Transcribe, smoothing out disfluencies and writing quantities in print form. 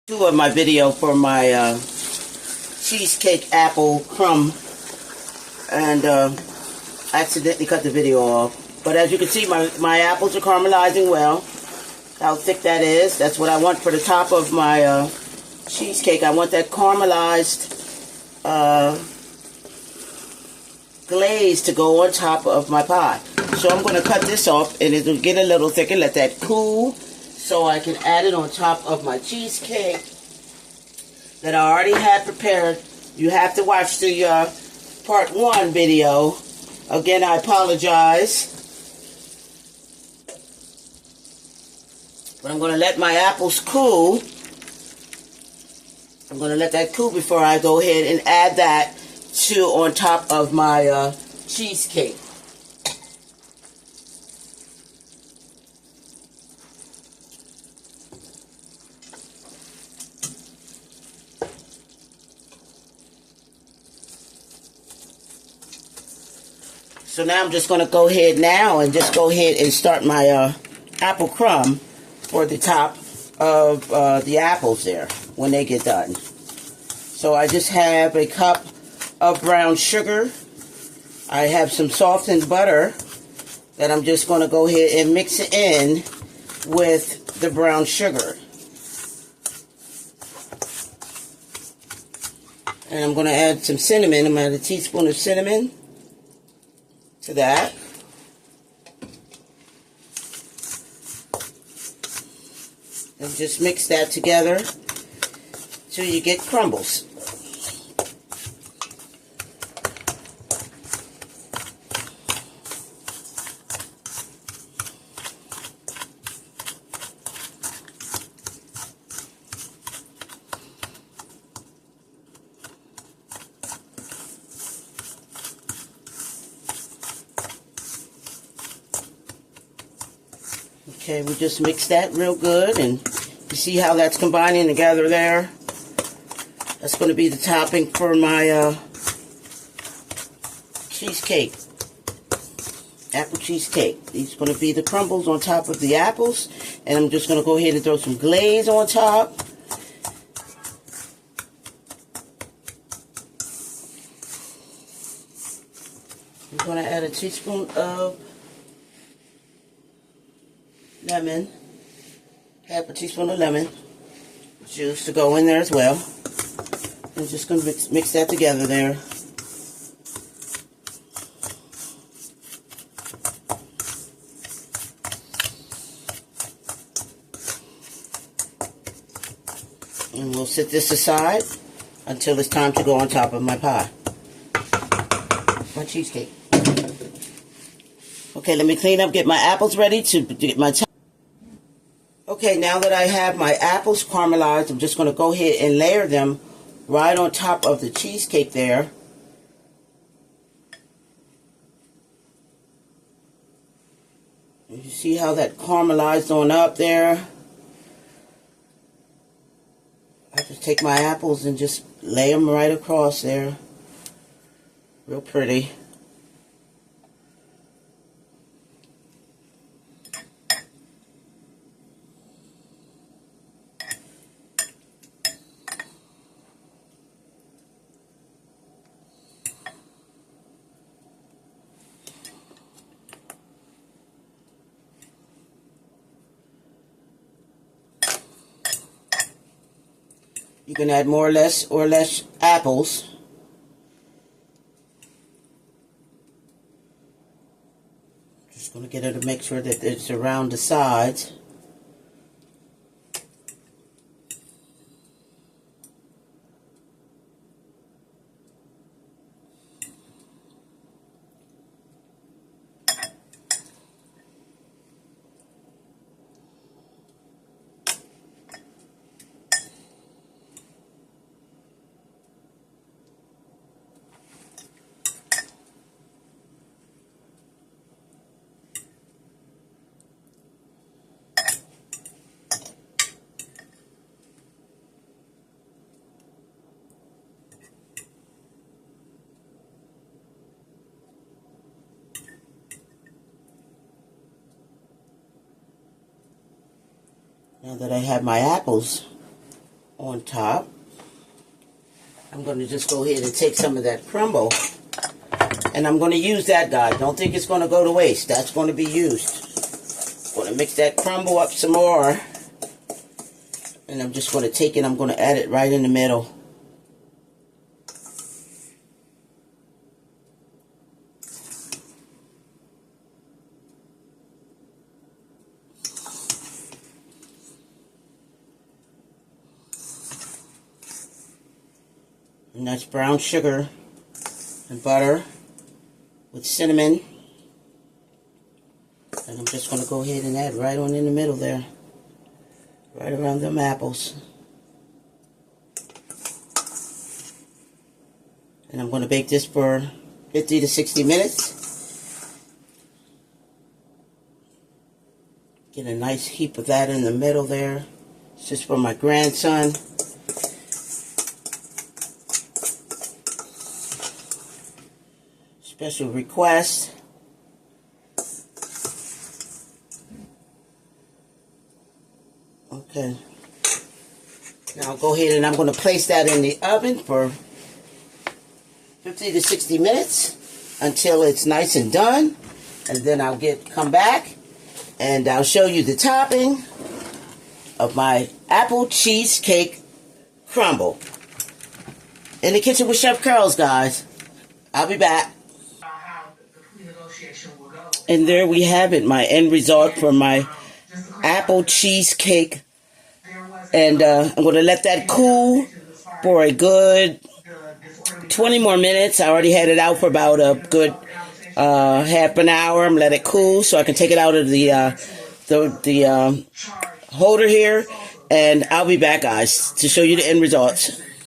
Two of my video for my cheesecake apple crumb, and accidentally cut the video off. But as you can see, my apples are caramelizing well. How thick that is. That's what I want for the top of my cheesecake. I want that caramelized glaze to go on top of my pie. So I'm going to cut this off, and it'll get a little thicker. Let that cool, so I can add it on top of my cheesecake that I already had prepared. You have to watch the part 1 video. Again, I apologize. But I'm going to let my apples cool. I'm going to let that cool before I go ahead and add that to on top of my cheesecake. So now I'm just going to go ahead now and just go ahead and start my apple crumb for the top of the apples there when they get done. So I just have a cup of brown sugar. I have some softened butter that I'm just going to go ahead and mix it in with the brown sugar. And I'm going to add some cinnamon. I'm going to add a teaspoon of cinnamon to that. And just mix that together till you get crumbles. Okay, we just mix that real good, and you see how that's combining together there? That's going to be the topping for my cheesecake, apple cheesecake. These are going to be the crumbles on top of the apples, and I'm just going to go ahead and throw some glaze on top. I'm going to add a teaspoon of lemon, half a teaspoon of lemon juice to go in there as well. I'm just going to mix that together there. And we'll set this aside until it's time to go on top of my pie, my cheesecake. Okay, let me clean up, get my apples ready to get my top. Okay, now that I have my apples caramelized, I'm just going to go ahead and layer them right on top of the cheesecake there. You see how that caramelized on up there? I just take my apples and just lay them right across there. Real pretty. You can add more or less apples. Just going to get it to make sure that it's around the sides. Now that I have my apples on top. I'm going to just go ahead and take some of that crumble, and I'm going to use that, guys. Don't think it's going to go to waste. That's going to be used. I'm going to mix that crumble up some more, and I'm just going to take it, I'm going to add it right in the middle. And that's brown sugar and butter with cinnamon. And I'm just going to go ahead and add right on in the middle there. Right around them apples. And I'm going to bake this for 50 to 60 minutes. Get a nice heap of that in the middle there. It's just for my grandson. Special request. Okay. Now I'll go ahead and I'm going to place that in the oven for 50 to 60 minutes until it's nice and done. And then I'll come back and I'll show you the topping of my apple cheesecake crumble. In the kitchen with Chef Curls, guys. I'll be back. And there we have it, my end result for my apple cheesecake. And I'm going to let that cool for a good 20 more minutes. I already had it out for about a good half an hour. I'm going to let it cool so I can take it out of the holder here. And I'll be back, guys, to show you the end results.